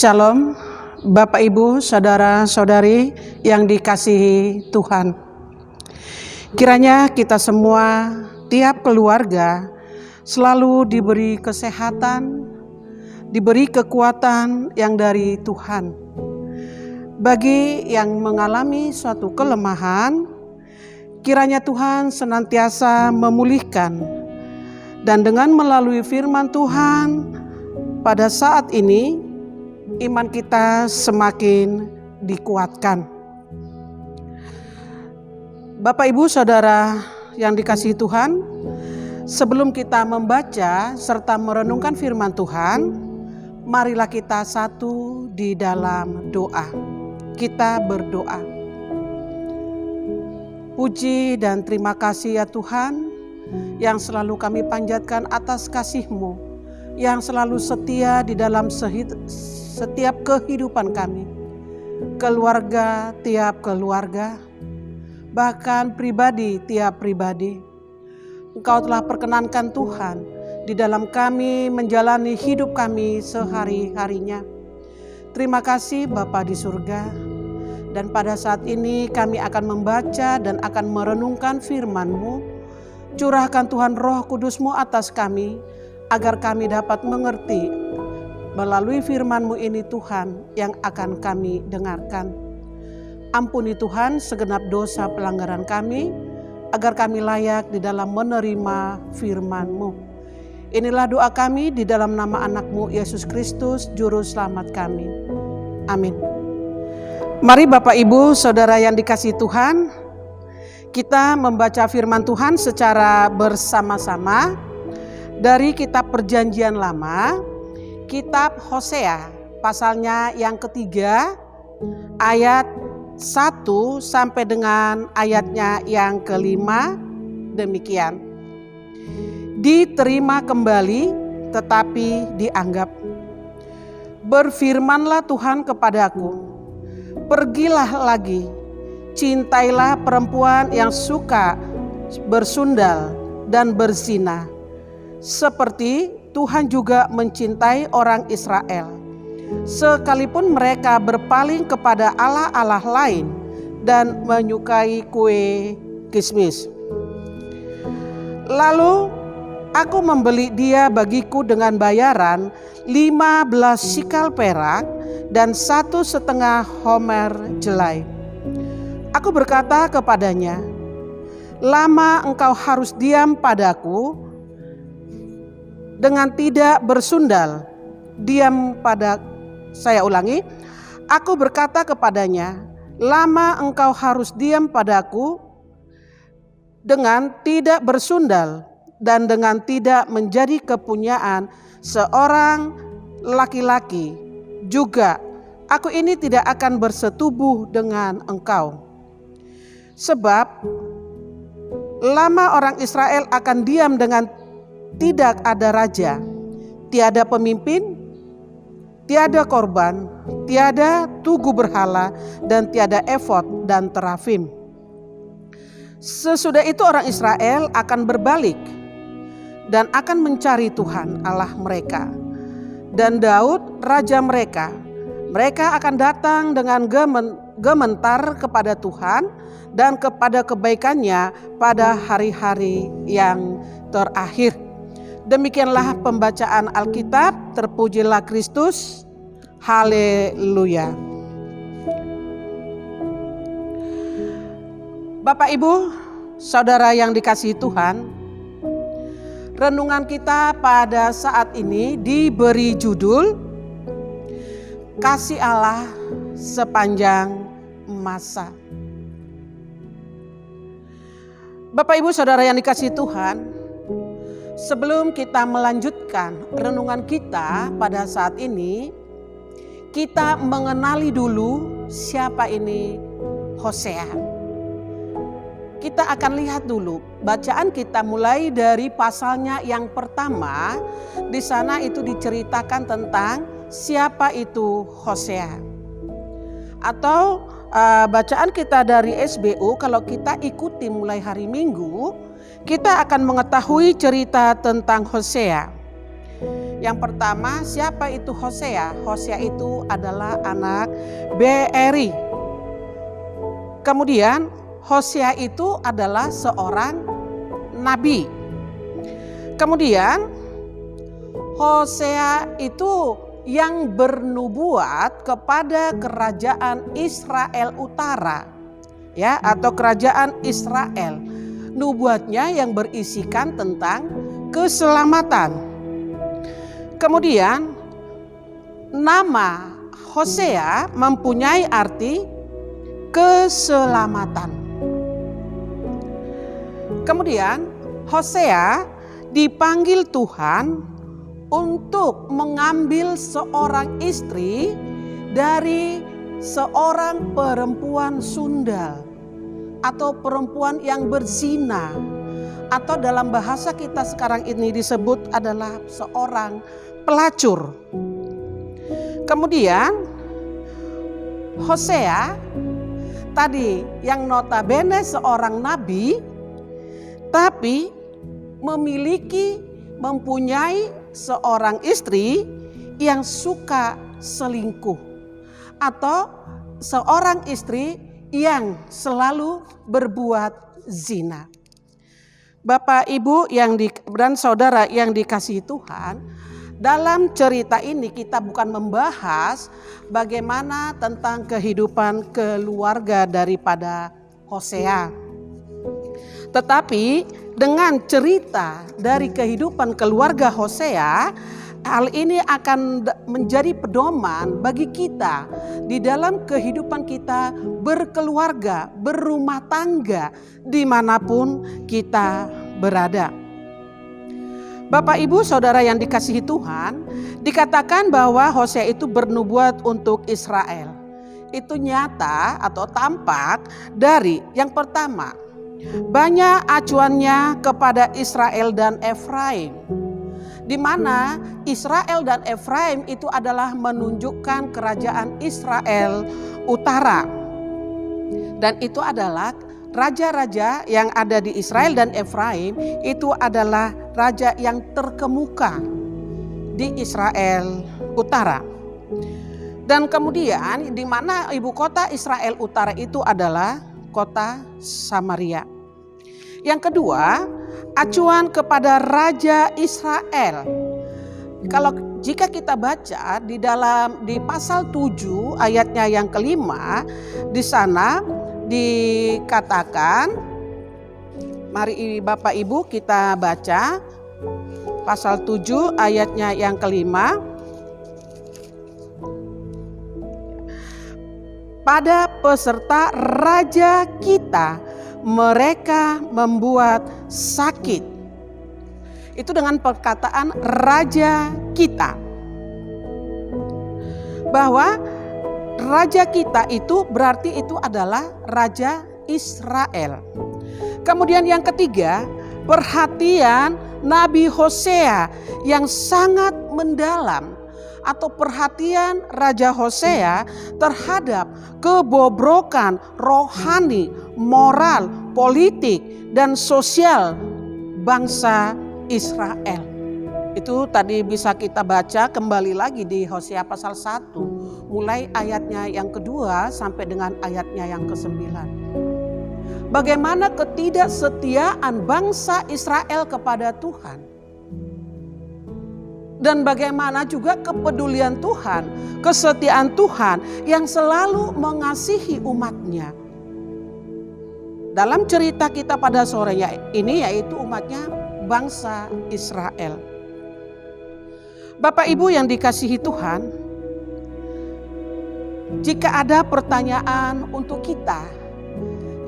Shalom, Bapak Ibu, Saudara-saudari yang dikasihi Tuhan. Kiranya kita semua, tiap keluarga selalu diberi kesehatan, diberi kekuatan yang dari Tuhan. Bagi yang mengalami suatu kelemahan, kiranya Tuhan senantiasa memulihkan. Dan dengan melalui firman Tuhan, pada saat ini iman kita semakin dikuatkan. Bapak Ibu Saudara yang dikasihi Tuhan, sebelum kita membaca serta merenungkan firman Tuhan, marilah kita satu di dalam doa. Kita berdoa. Puji dan terima kasih ya Tuhan, yang selalu kami panjatkan atas kasih-Mu, yang selalu setia di dalam setiap kehidupan kami, keluarga tiap keluarga, bahkan pribadi tiap pribadi. Engkau telah perkenankan Tuhan di dalam kami menjalani hidup kami sehari-harinya. Terima kasih Bapa di surga. Dan pada saat ini kami akan membaca dan akan merenungkan firman-Mu. Curahkan Tuhan Roh Kudus-Mu atas kami, agar kami dapat mengerti melalui firman-Mu ini Tuhan yang akan kami dengarkan. Ampuni Tuhan segenap dosa pelanggaran kami, agar kami layak di dalam menerima firman-Mu. Inilah doa kami di dalam nama anak-Mu Yesus Kristus, Juru Selamat kami. Amin. Mari Bapak Ibu Saudara yang dikasihi Tuhan, kita membaca firman Tuhan secara bersama-sama dari kitab Perjanjian Lama, kitab Hosea, pasalnya yang ketiga, ayat 1 sampai dengan ayatnya yang kelima, demikian. Diterima kembali tetapi dianggap. Berfirmanlah Tuhan kepadaku, pergilah lagi, cintailah perempuan yang suka bersundal dan berzina, seperti Tuhan juga mencintai orang Israel, sekalipun mereka berpaling kepada allah-allah lain dan menyukai kue kismis. Lalu aku membeli dia bagiku dengan bayaran 15 sikal perak dan 1,5 homer jelai. Aku berkata kepadanya, lama engkau harus diam padaku dengan tidak bersundal. Aku berkata kepadanya, lama engkau harus diam padaku dengan tidak bersundal dan dengan tidak menjadi kepunyaan seorang laki-laki. Juga aku ini tidak akan bersetubuh dengan engkau. Sebab lama orang Israel akan diam dengan tidak ada raja, tiada pemimpin, tiada korban, tiada tugu berhala, dan tiada efod dan terafim. Sesudah itu orang Israel akan berbalik dan akan mencari Tuhan Allah mereka dan Daud raja mereka. Mereka akan datang dengan gementar kepada Tuhan dan kepada kebaikannya pada hari-hari yang terakhir. Demikianlah pembacaan Alkitab. Terpujilah Kristus. Haleluya. Bapak Ibu, Saudara yang dikasihi Tuhan, renungan kita pada saat ini diberi judul Kasih Allah sepanjang masa. Bapak Ibu Saudara yang dikasihi Tuhan, sebelum kita melanjutkan renungan kita pada saat ini, kita mengenali dulu siapa ini Hosea. Kita akan lihat dulu bacaan kita mulai dari pasalnya yang pertama. Di sana itu diceritakan tentang siapa itu Hosea. Atau bacaan kita dari SBU, kalau kita ikuti mulai hari Minggu, kita akan mengetahui cerita tentang Hosea. Yang pertama, siapa itu Hosea? Hosea itu adalah anak Beeri. Kemudian Hosea itu adalah seorang nabi. Kemudian Hosea itu yang bernubuat kepada kerajaan Israel Utara, ya, atau kerajaan Israel. Nubuatnya yang berisikan tentang keselamatan. Kemudian nama Hosea mempunyai arti keselamatan. Kemudian Hosea dipanggil Tuhan untuk mengambil seorang istri dari seorang perempuan sundal atau perempuan yang berzina, atau dalam bahasa kita sekarang ini disebut adalah seorang pelacur. Kemudian Hosea tadi yang notabene seorang nabi, tapi mempunyai seorang istri yang suka selingkuh, atau seorang istri yang selalu berbuat zina. Bapak, Ibu dan saudara yang dikasihi Tuhan, dalam cerita ini kita bukan membahas bagaimana tentang kehidupan keluarga daripada Hosea. Tetapi dengan cerita dari kehidupan keluarga Hosea, hal ini akan menjadi pedoman bagi kita di dalam kehidupan kita berkeluarga, berumah tangga, dimanapun kita berada. Bapak, Ibu, saudara yang dikasihi Tuhan, dikatakan bahwa Hosea itu bernubuat untuk Israel. Itu nyata atau tampak dari yang pertama, banyak acuannya kepada Israel dan Efraim, di mana Israel dan Efraim itu adalah menunjukkan kerajaan Israel Utara. Dan itu adalah raja-raja yang ada di Israel dan Efraim itu adalah raja yang terkemuka di Israel Utara. Dan kemudian di mana ibu kota Israel Utara itu adalah kota Samaria. Yang kedua, acuan kepada Raja Israel. Jika kita baca di pasal 7 ayatnya yang kelima, di sana dikatakan, mari Bapak Ibu kita baca pasal 7 ayatnya yang kelima. Pada peserta raja kita mereka membuat sakit. Itu dengan perkataan raja kita. Bahwa raja kita itu berarti itu adalah raja Israel. Kemudian yang ketiga, perhatian Nabi Hosea yang sangat mendalam, atau perhatian Raja Hosea terhadap kebobrokan rohani, moral, politik, dan sosial bangsa Israel. Itu tadi bisa kita baca kembali lagi di Hosea pasal 1, mulai ayatnya yang kedua sampai dengan ayatnya yang ke-9. Bagaimana ketidaksetiaan bangsa Israel kepada Tuhan. Dan bagaimana juga kepedulian Tuhan, kesetiaan Tuhan yang selalu mengasihi umatnya. Dalam cerita kita pada sore ini yaitu umatnya bangsa Israel. Bapak Ibu yang dikasihi Tuhan, jika ada pertanyaan untuk kita,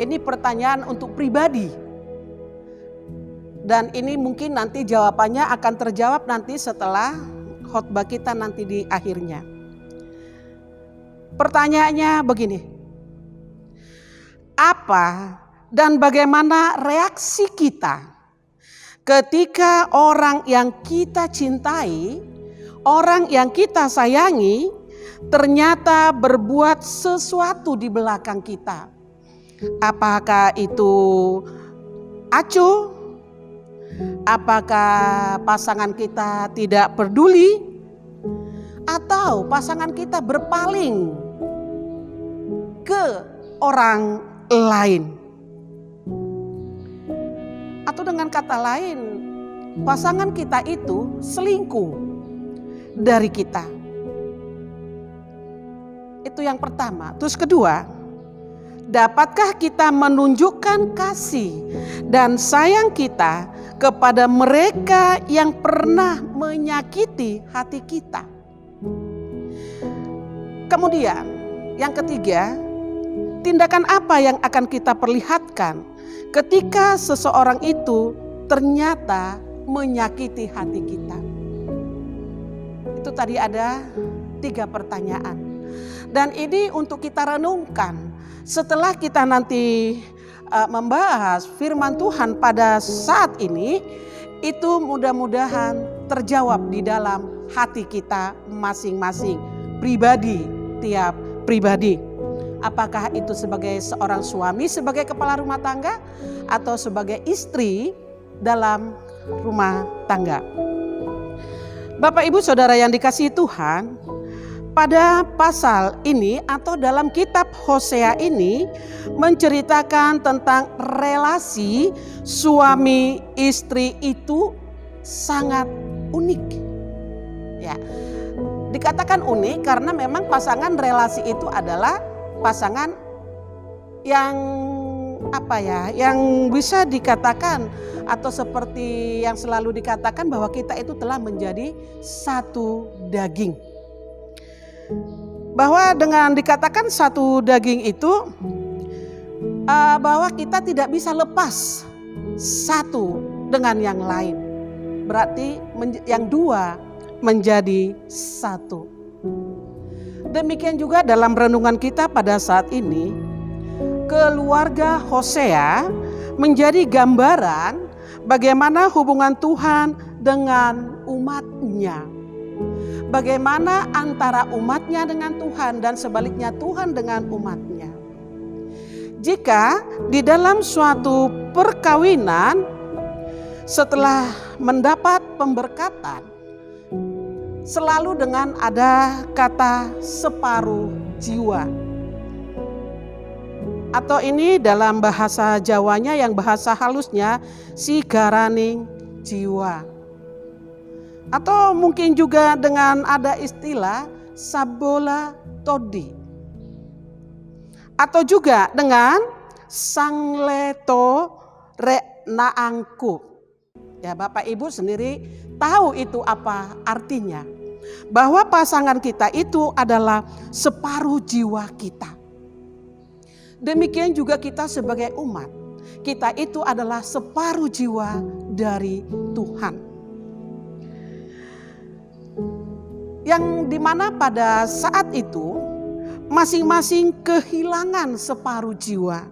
ini pertanyaan untuk pribadi. Dan ini mungkin nanti jawabannya akan terjawab nanti setelah khotbah kita nanti di akhirnya. Pertanyaannya begini. Apa dan bagaimana reaksi kita ketika orang yang kita cintai, orang yang kita sayangi ternyata berbuat sesuatu di belakang kita? Apakah itu acuh? Apakah pasangan kita tidak peduli atau pasangan kita berpaling ke orang lain? Atau dengan kata lain, pasangan kita itu selingkuh dari kita. Itu yang pertama. Terus kedua, dapatkah kita menunjukkan kasih dan sayang kita kepada mereka yang pernah menyakiti hati kita? Kemudian, yang ketiga, tindakan apa yang akan kita perlihatkan ketika seseorang itu ternyata menyakiti hati kita? Itu tadi ada 3 pertanyaan. Dan ini untuk kita renungkan setelah kita nanti membahas firman Tuhan pada saat ini, itu mudah-mudahan terjawab di dalam hati kita masing-masing, pribadi, tiap pribadi. Apakah itu sebagai seorang suami, sebagai kepala rumah tangga, atau sebagai istri dalam rumah tangga. Bapak Ibu Saudara yang dikasihi Tuhan, pada pasal ini atau dalam kitab Hosea ini menceritakan tentang relasi suami istri itu sangat unik. Ya, dikatakan unik karena memang pasangan relasi itu adalah pasangan yang yang bisa dikatakan atau seperti yang selalu dikatakan bahwa kita itu telah menjadi satu daging. Bahwa dengan dikatakan satu daging itu bahwa kita tidak bisa lepas satu dengan yang lain. Berarti yang dua menjadi satu. Demikian juga dalam renungan kita pada saat ini, keluarga Hosea menjadi gambaran bagaimana hubungan Tuhan dengan umatnya. Bagaimana antara umatnya dengan Tuhan dan sebaliknya Tuhan dengan umatnya. Jika di dalam suatu perkawinan setelah mendapat pemberkatan selalu dengan ada kata separuh jiwa. Atau ini dalam bahasa Jawanya yang bahasa halusnya sigaraning jiwa. Atau mungkin juga dengan ada istilah sabola todi. Atau juga dengan sangleto renaangku. Ya, Bapak Ibu sendiri tahu itu apa artinya. Bahwa pasangan kita itu adalah separuh jiwa kita. Demikian juga kita sebagai umat. Kita itu adalah separuh jiwa dari Tuhan. Yang dimana pada saat itu masing-masing kehilangan separuh jiwa.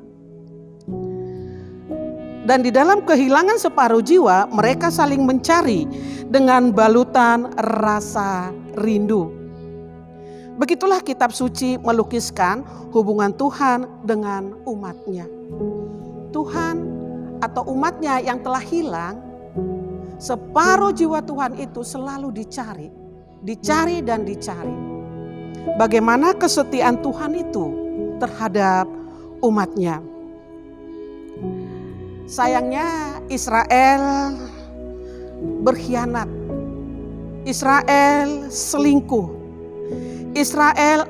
Dan di dalam kehilangan separuh jiwa mereka saling mencari dengan balutan rasa rindu. Begitulah kitab suci melukiskan hubungan Tuhan dengan umatnya. Tuhan atau umatnya yang telah hilang, separuh jiwa Tuhan itu selalu dicari. Dicari dan dicari. Bagaimana kesetiaan Tuhan itu terhadap umatnya. Sayangnya Israel berkhianat. Israel selingkuh. Israel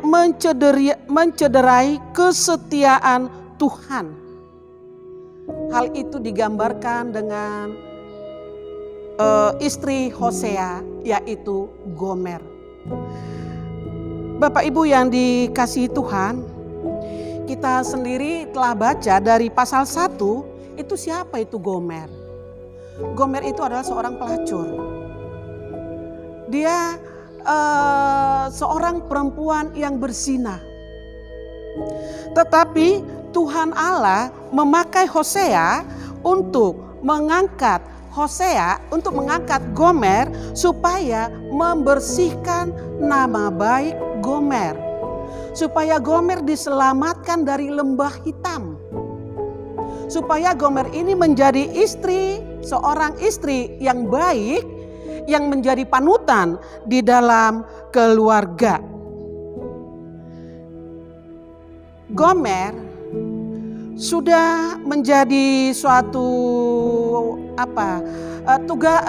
mencederai kesetiaan Tuhan. Hal itu digambarkan dengan istri Hosea, yaitu Gomer. Bapak Ibu yang dikasihi Tuhan, kita sendiri telah baca dari pasal 1, itu siapa itu Gomer? Gomer itu adalah seorang pelacur. Dia seorang perempuan yang berzina. Tetapi Tuhan Allah memakai Hosea untuk mengangkat Gomer supaya membersihkan nama baik Gomer. Supaya Gomer diselamatkan dari lembah hitam. Supaya Gomer ini menjadi istri seorang istri yang baik, yang menjadi panutan di dalam keluarga. Gomer sudah menjadi suatu tugas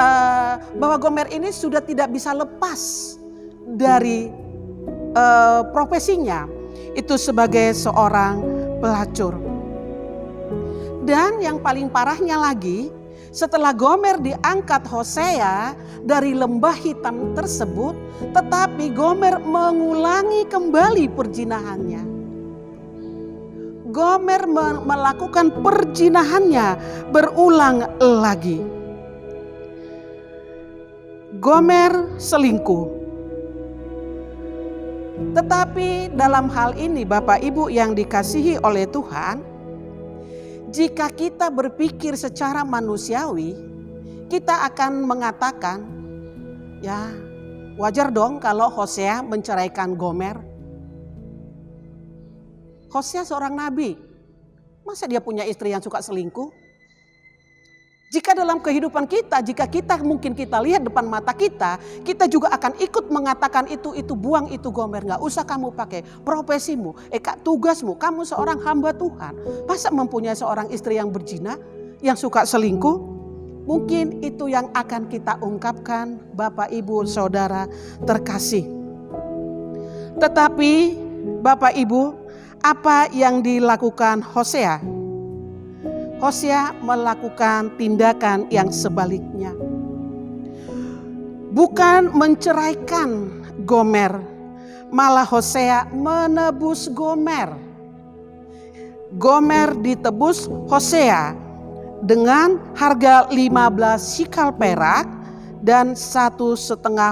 bahwa Gomer ini sudah tidak bisa lepas dari profesinya itu sebagai seorang pelacur. Dan yang paling parahnya lagi, setelah Gomer diangkat Hosea dari lembah hitam tersebut, tetapi Gomer mengulangi kembali perzinahannya. Gomer melakukan perzinahannya berulang lagi. Gomer selingkuh. Tetapi dalam hal ini Bapak Ibu yang dikasihi oleh Tuhan, jika kita berpikir secara manusiawi, kita akan mengatakan, ya wajar dong kalau Hosea menceraikan Gomer. Hosea seorang nabi, masa dia punya istri yang suka selingkuh? Jika dalam kehidupan kita, jika kita mungkin kita lihat depan mata kita juga akan ikut mengatakan itu buang itu Gomer, gak usah kamu pakai profesimu, tugasmu, kamu seorang hamba Tuhan. Masa mempunyai seorang istri yang berzina, yang suka selingkuh? Mungkin itu yang akan kita ungkapkan Bapak Ibu Saudara terkasih. Tetapi Bapak Ibu, apa yang dilakukan Hosea? Hosea melakukan tindakan yang sebaliknya. Bukan menceraikan Gomer, malah Hosea menebus Gomer. Gomer ditebus Hosea dengan harga 15 shikal perak dan 1,5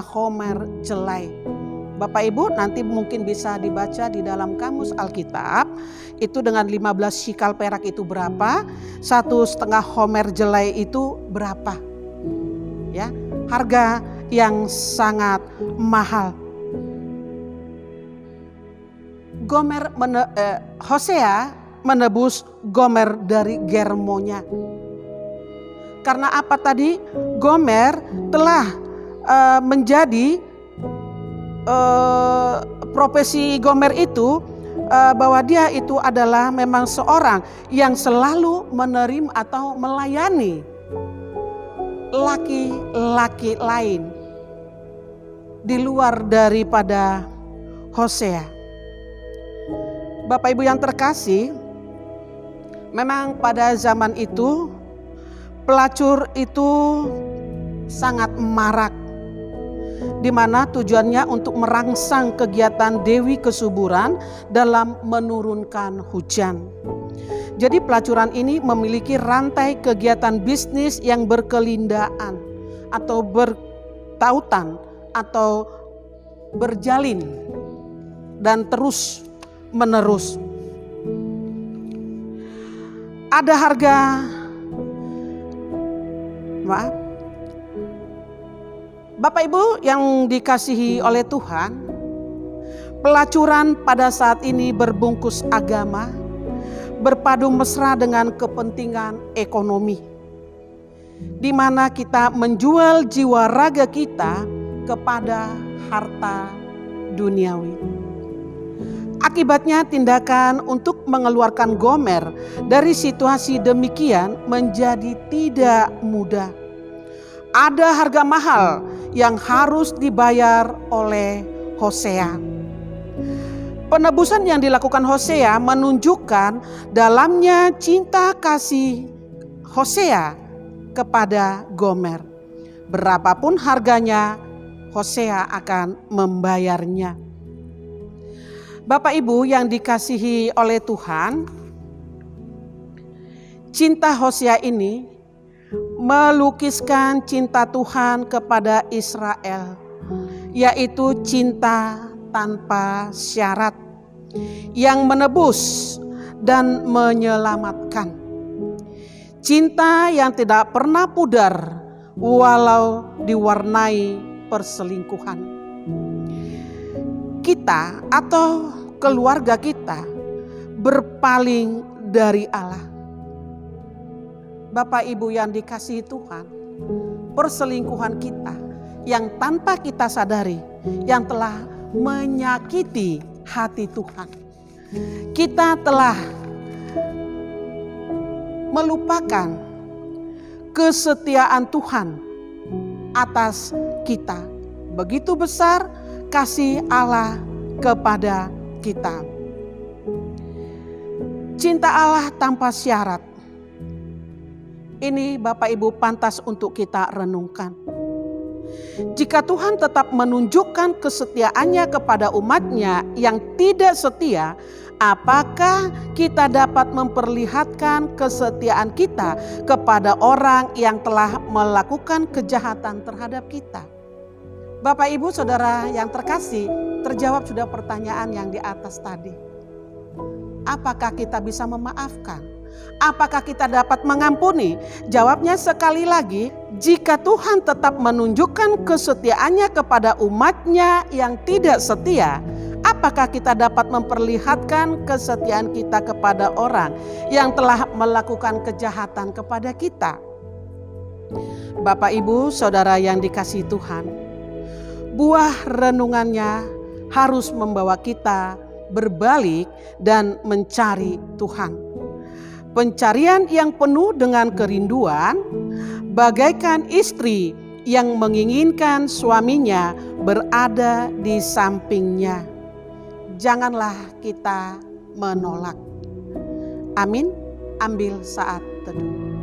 homer jelai. Bapak Ibu nanti mungkin bisa dibaca di dalam kamus Alkitab, itu dengan 15 shikal perak itu berapa, 1,5 homer jelai itu berapa. Ya, harga yang sangat mahal. Hosea menebus Gomer dari germonya. Karena apa tadi? Gomer telah menjadi profesi Gomer itu bahwa dia itu adalah memang seorang yang selalu menerima atau melayani laki-laki lain di luar daripada Hosea. Bapak Ibu yang terkasih, memang pada zaman itu pelacur itu sangat marak, di mana tujuannya untuk merangsang kegiatan Dewi Kesuburan dalam menurunkan hujan. Jadi pelacuran ini memiliki rantai kegiatan bisnis yang berkelindaan atau bertautan atau berjalin dan terus menerus. Ada harga, Bapak Ibu yang dikasihi oleh Tuhan, pelacuran pada saat ini berbungkus agama, berpadu mesra dengan kepentingan ekonomi, di mana kita menjual jiwa raga kita kepada harta duniawi. Akibatnya tindakan untuk mengeluarkan Gomer dari situasi demikian menjadi tidak mudah. Ada harga mahal yang harus dibayar oleh Hosea. Penebusan yang dilakukan Hosea menunjukkan dalamnya cinta kasih Hosea kepada Gomer. Berapapun harganya, Hosea akan membayarnya. Bapak Ibu yang dikasihi oleh Tuhan, cinta Hosea ini melukiskan cinta Tuhan kepada Israel, yaitu cinta tanpa syarat yang menebus dan menyelamatkan. Cinta yang tidak pernah pudar walau diwarnai perselingkuhan. Kita atau keluarga kita berpaling dari Allah. Bapak Ibu yang dikasihi Tuhan, perselingkuhan kita yang tanpa kita sadari, yang telah menyakiti hati Tuhan. Kita telah melupakan kesetiaan Tuhan atas kita. Begitu besar kasih Allah kepada kita. Cinta Allah tanpa syarat. Ini Bapak Ibu pantas untuk kita renungkan. Jika Tuhan tetap menunjukkan kesetiaannya kepada umatnya yang tidak setia, apakah kita dapat memperlihatkan kesetiaan kita kepada orang yang telah melakukan kejahatan terhadap kita? Bapak Ibu Saudara yang terkasih, terjawab sudah pertanyaan yang di atas tadi. Apakah kita bisa memaafkan? Apakah kita dapat mengampuni? Jawabnya sekali lagi, jika Tuhan tetap menunjukkan kesetiaannya kepada umatnya yang tidak setia, apakah kita dapat memperlihatkan kesetiaan kita kepada orang yang telah melakukan kejahatan kepada kita? Bapak Ibu Saudara yang dikasihi Tuhan, buah renungannya harus membawa kita berbalik dan mencari Tuhan. Pencarian yang penuh dengan kerinduan, bagaikan istri yang menginginkan suaminya berada di sampingnya. Janganlah kita menolak. Amin. Ambil saat teduh.